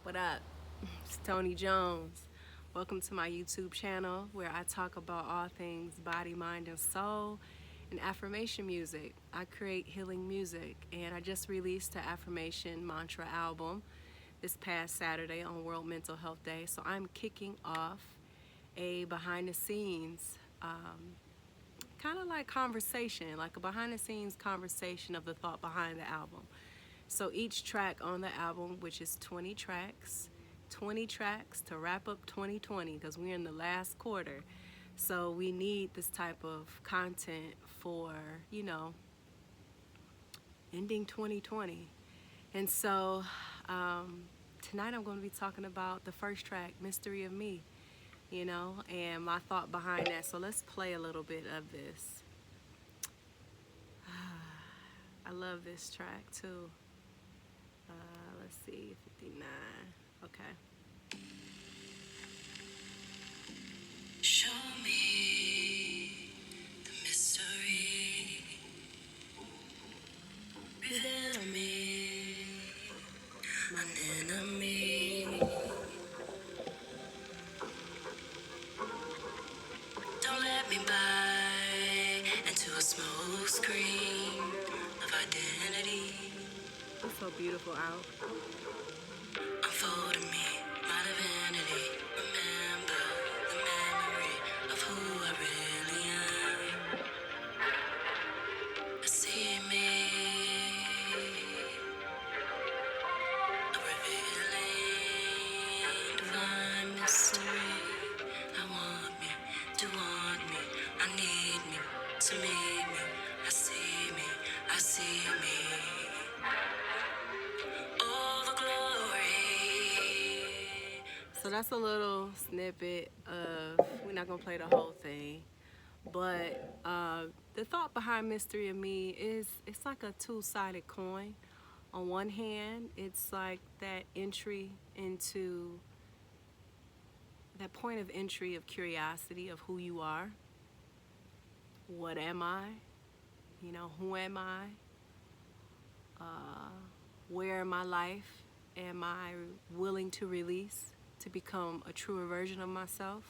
What up? It's Tony Jones. Welcome to my YouTube channel where I talk about all things body, mind, and soul and affirmation music. I create healing music, and I just released the affirmation mantra album this past Saturday on World Mental Health Day. So I'm kicking off a behind the scenes kind of like conversation, like a behind the scenes conversation of the thought behind the album. So each track on the album, which is 20 tracks to wrap up 2020 because we're in the last quarter. So we need this type of content for, ending 2020. And so tonight I'm going to be talking about the first track, Mystery of Me, and my thought behind that. So let's play a little bit of this. I love this track too. Let's see, 59. Okay. Show me the mystery. Reveal to me an enemy. Don't let me buy into a smoke screen of identity. It's so beautiful out. Unfolding me, my divinity. Remember the memory of who I really am. I see me, a revealing divine mystery. I want me to want me. I need me to meet me. I see me, I see me. All the glory. So that's a little snippet of, we're not going to play the whole thing, but the thought behind Mystery of Me is it's like a two-sided coin. On one hand, it's like that entry into that point of entry of curiosity of who you are. What am I? Who am I? Where in my life am I willing to release to become a truer version of myself?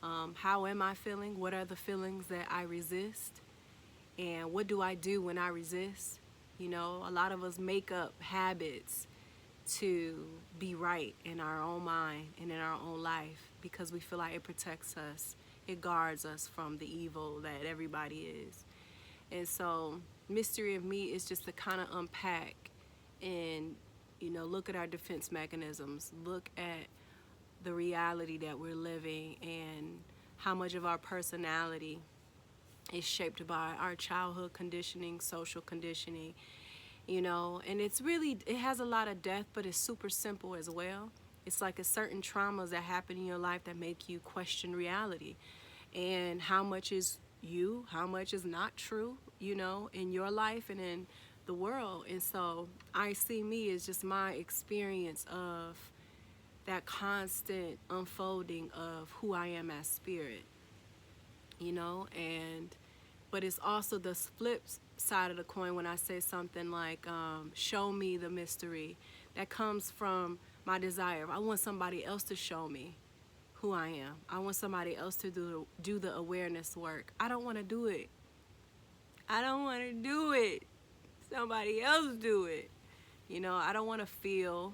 How am I feeling? What are the feelings that I resist? And what do I do when I resist? A lot of us make up habits to be right in our own mind and in our own life because we feel like it protects us. It guards us from the evil that everybody is. And so Mystery of Me is just to kind of unpack and, look at our defense mechanisms, look at the reality that we're living and how much of our personality is shaped by our childhood conditioning, social conditioning, and it has a lot of depth, but it's super simple as well. It's like it's certain traumas that happen in your life that make you question reality and how much is you, how much is not true, in your life and in the world. And so I see me as just my experience of that constant unfolding of who I am as spirit, and but it's also the flip side of the coin when I say something like show me the mystery. That comes from my desire. I want somebody else to show me who I am. I want somebody else to do the awareness work. I don't want to do it. I don't want to do it. Somebody else do it. I don't want to feel,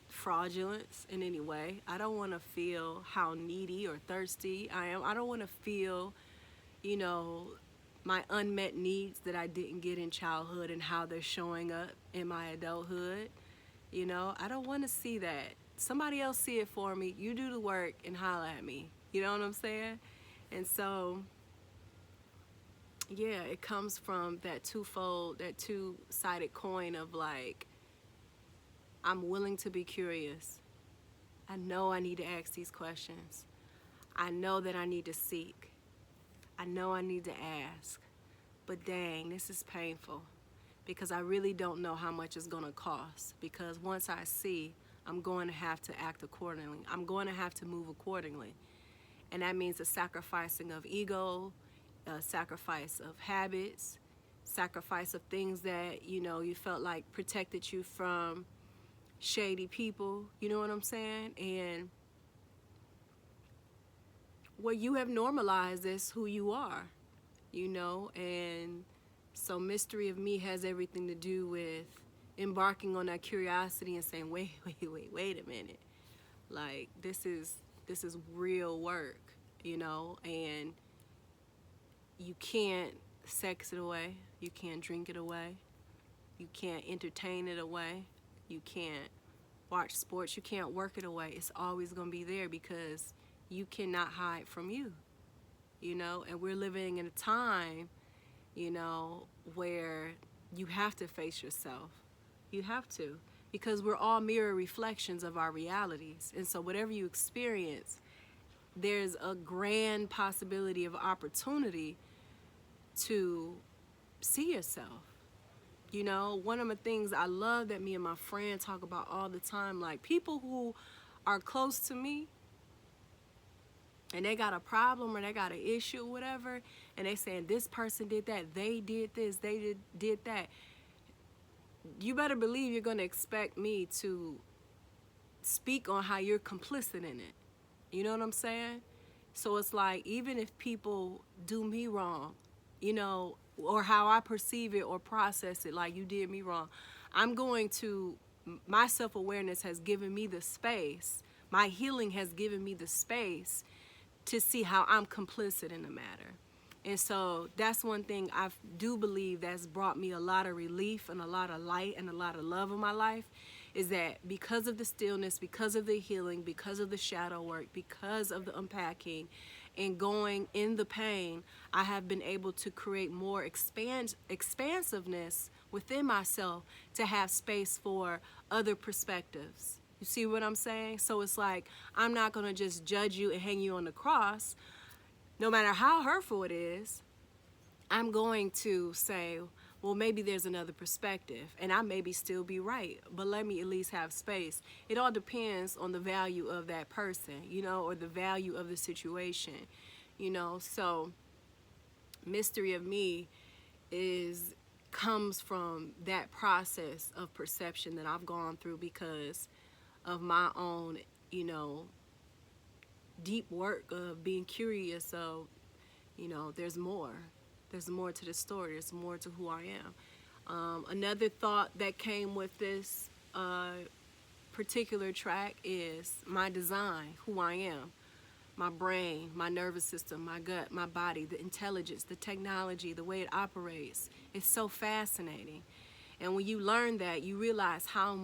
fraudulence in any way. I don't want to feel how needy or thirsty I am. I don't want to feel, my unmet needs that I didn't get in childhood and how they're showing up in my adulthood. I don't want to see that. Somebody else see it for me. You do the work and holler at me. You know what I'm saying? And so, yeah, it comes from that two-sided coin of like, I'm willing to be curious. I know I need to ask these questions. I know that I need to seek. I know I need to ask. But dang, this is painful because I really don't know how much it's going to cost. Because once I see, I'm going to have to act accordingly. I'm going to have to move accordingly. And that means a sacrificing of ego, a sacrifice of habits, sacrifice of things that, you felt like protected you from shady people, you know what I'm saying? And what you have normalized is who you are, you know? And so mystery of me has everything to do with embarking on that curiosity and saying, wait a minute. Like, this is real work, you know? And you can't sex it away. You can't drink it away. You can't entertain it away. You can't watch sports. You can't work it away. It's always going to be there because you cannot hide from you, you know? And we're living in a time, you know, where you have to face yourself. You have to, because we're all mirror reflections of our realities. And so whatever you experience, there's a grand possibility of opportunity to see yourself. You know, one of the things I love that me and my friend talk about all the time, like people who are close to me and they got a problem or they got an issue or whatever, and they saying this person did that, they did this, they did that. You better believe you're going to expect me to speak on how you're complicit in it. You know what I'm saying? So it's like, even if people do me wrong, you know, or how I perceive it or process it, like you did me wrong, I'm going to, my self-awareness has given me the space, my healing has given me the space to see how I'm complicit in the matter. And so that's one thing I do believe that's brought me a lot of relief and a lot of light and a lot of love in my life, is that because of the stillness, because of the healing, because of the shadow work, because of the unpacking and going in the pain, I have been able to create more expansiveness within myself to have space for other perspectives. You see what I'm saying? So it's like, I'm not going to just judge you and hang you on the cross. No matter how hurtful it is, I'm going to say, well, maybe there's another perspective, and I maybe still be right, but let me at least have space. It all depends on the value of that person, you know, or the value of the situation, you know. So mystery of me comes from that process of perception that I've gone through because of my own, you know, deep work of being curious of, you know, there's more to the story, there's more to who I am. Another thought that came with this particular track is my design, who I am, my brain, my nervous system, my gut, my body, the intelligence, the technology, the way it operates. It's so fascinating. And when you learn that, you realize how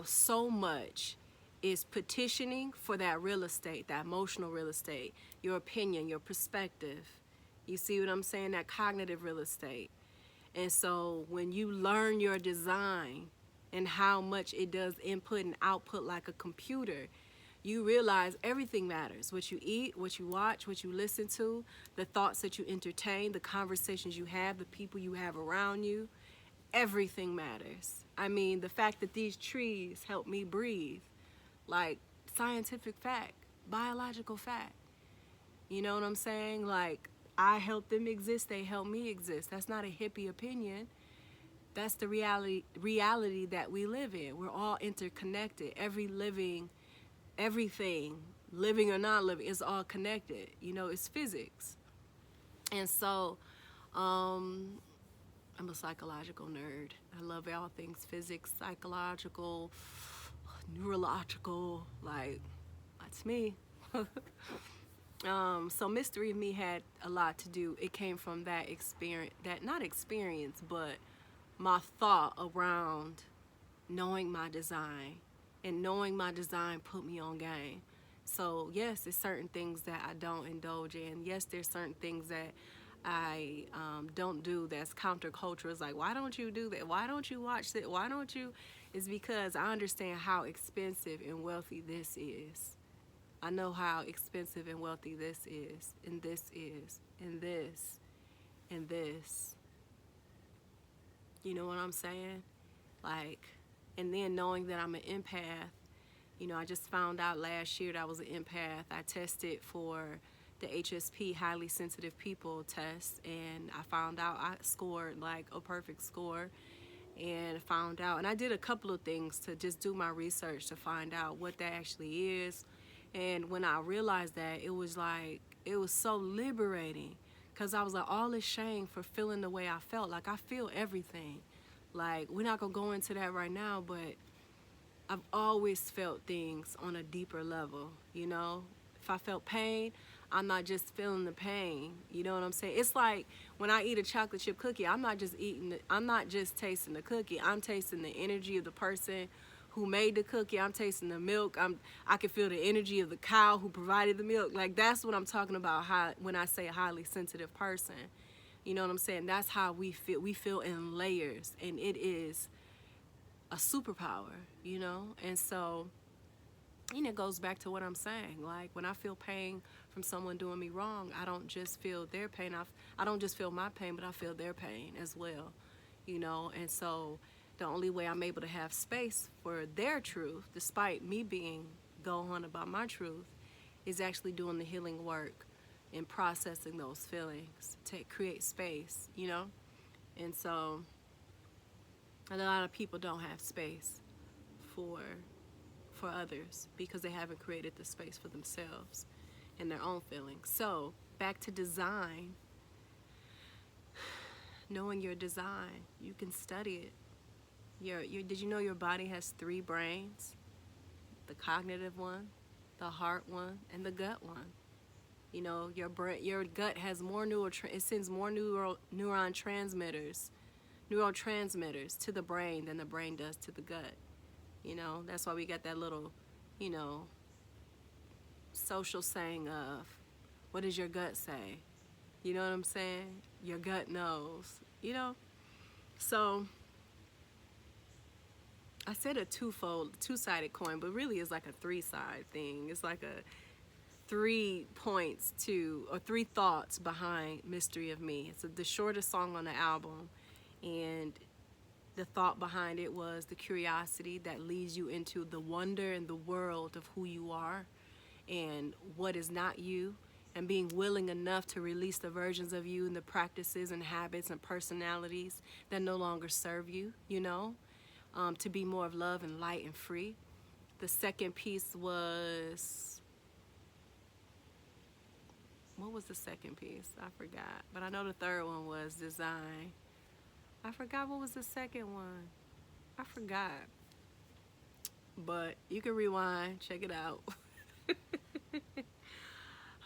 so much is petitioning for that real estate, that emotional real estate, your opinion, your perspective. You see what I'm saying? That cognitive real estate. And so when you learn your design and how much it does input and output like a computer, you realize everything matters. What you eat, what you watch, what you listen to, the thoughts that you entertain, the conversations you have, the people you have around you, everything matters. I mean, the fact that these trees help me breathe, like scientific fact, biological fact. You know what I'm saying? Like, I help them exist, they help me exist. That's not a hippie opinion. That's the reality that we live in. We're all interconnected. Everything, living or not living, is all connected. You know, it's physics. And so, I'm a psychological nerd. I love all things physics, psychological, neurological, like, that's me. So mystery of me had a lot to do. It came from that experience, but my thought around knowing my design, and knowing my design put me on game. So yes, there's certain things that I don't indulge in. Yes, there's certain things that I don't do that's countercultural. It's like, why don't you do that? Why don't you watch that? Why don't you? It's because I understand how expensive and wealthy this is. I know how expensive and wealthy this is, and this is, and this, and this. You know what I'm saying? Like, and then knowing that I'm an empath. You know, I just found out last year that I was an empath. I tested for the HSP, highly sensitive people test, and I found out I scored like a perfect score. and found out. And I did a couple of things to just do my research to find out what that actually is. And when I realized that, it was like, it was so liberating, because I was like, all this shame for feeling the way I felt. Like, I feel everything. Like, we're not going to go into that right now, but I've always felt things on a deeper level, you know? If I felt pain, I'm not just feeling the pain, you know what I'm saying? It's like when I eat a chocolate chip cookie, I'm not just tasting the cookie. I'm tasting the energy of the person who made the cookie. I'm tasting the milk. I can feel the energy of the cow who provided the milk. Like, that's what I'm talking about when I say a highly sensitive person. You know what I'm saying? That's how we feel. We feel in layers, and it is a superpower, you know? And so, and it goes back to what I'm saying. Like, when I feel pain from someone doing me wrong, I don't just feel their pain. I don't just feel my pain, but I feel their pain as well, you know? And so the only way I'm able to have space for their truth, despite me being go on about my truth, is actually doing the healing work and processing those feelings to create space, you know? And so a lot of people don't have space for others because they haven't created the space for themselves and their own feelings. So back to design. Knowing your design, you can study it. Did you know your body has 3 brains? The cognitive one, the heart one, and the gut one. You know, your gut has more it sends more neurotransmitters to the brain than the brain does to the gut. You know, that's why we got that little, you know, social saying of, what does your gut say? You know what I'm saying? Your gut knows, you know? So I said a two-sided coin, but really it's like a 3-side thing. It's like a 3 points or 3 thoughts behind Mystery of Me. It's the shortest song on the album, and the thought behind it was the curiosity that leads you into the wonder and the world of who you are and what is not you, and being willing enough to release the versions of you and the practices and habits and personalities that no longer serve you, you know, to be more of love and light and free. The second piece was, what was the second piece? I forgot. But I know the third one was design. I forgot what was the second one. I forgot. But you can rewind, check it out.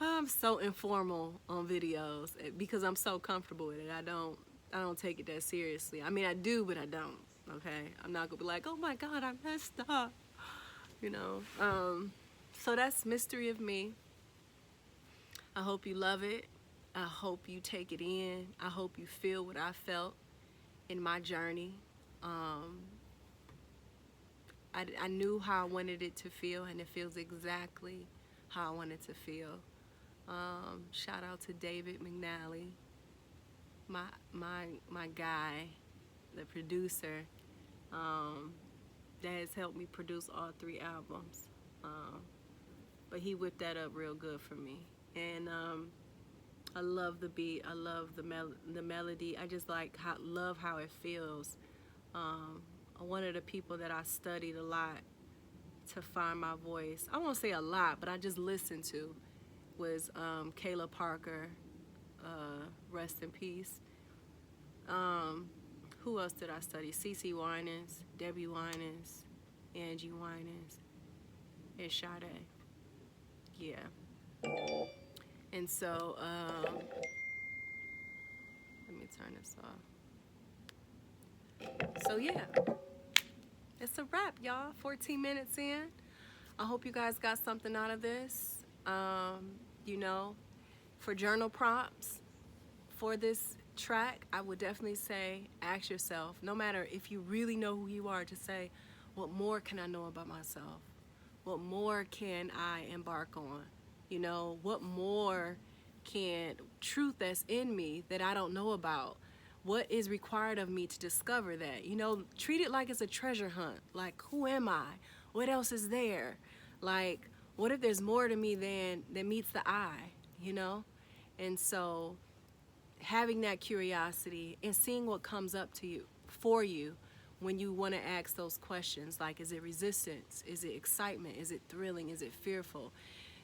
I'm so informal on videos because I'm so comfortable with it. I don't take it that seriously. I mean, I do, but I don't. Okay, I'm not gonna be like, oh my God, I messed up. You know. So that's Mystery of Me. I hope you love it. I hope you take it in. I hope you feel what I felt in my journey. I knew how I wanted it to feel, and it feels exactly how I want it to feel. Shout out to David McNally, my guy, the producer, that has helped me produce all 3 albums. But he whipped that up real good for me, and I love the beat. I love the melody. I just love how it feels. One of the people that I studied a lot to find my voice, I won't say a lot, but I just listened to, was Kayla Parker, rest in peace. Who else did I study? CeCe Winans, Debbie Winans, Angie Winans, and Sade. Yeah. And so, let me turn this off. So yeah, it's a wrap, y'all. 14 minutes in. I hope you guys got something out of this. You know, for journal prompts for this track, I would definitely say, ask yourself, no matter if you really know who you are, to say, what more can I know about myself? What more can I embark on? You know, what more truth that's in me that I don't know about? What is required of me to discover that? You know, treat it like it's a treasure hunt. Like, who am I? What else is there? Like, what if there's more to me than meets the eye, you know? And so having that curiosity and seeing what comes up to you, for you, when you want to ask those questions, like, is it resistance? Is it excitement? Is it thrilling? Is it fearful?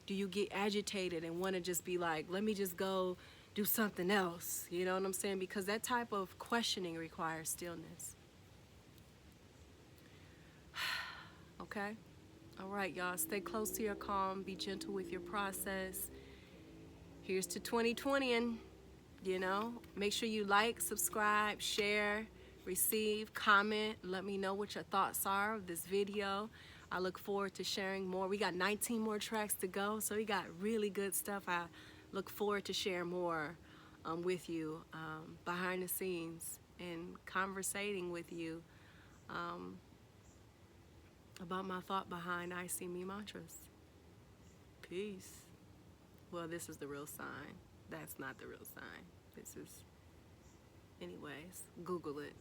Do you get agitated and want to just be like, let me just go do something else? You know what I'm saying? Because that type of questioning requires stillness. Okay? All right, y'all. Stay close to your calm. Be gentle with your process. Here's to 2020, and make sure you like, subscribe, share, receive, comment. Let me know what your thoughts are of this video. I look forward to sharing more. We got 19 more tracks to go, so we got really good stuff. I look forward to sharing more with you behind the scenes and conversating with you about my thought behind I See Me mantras. Peace. Well, this is the real sign. That's not the real sign. This is, anyways, Google it.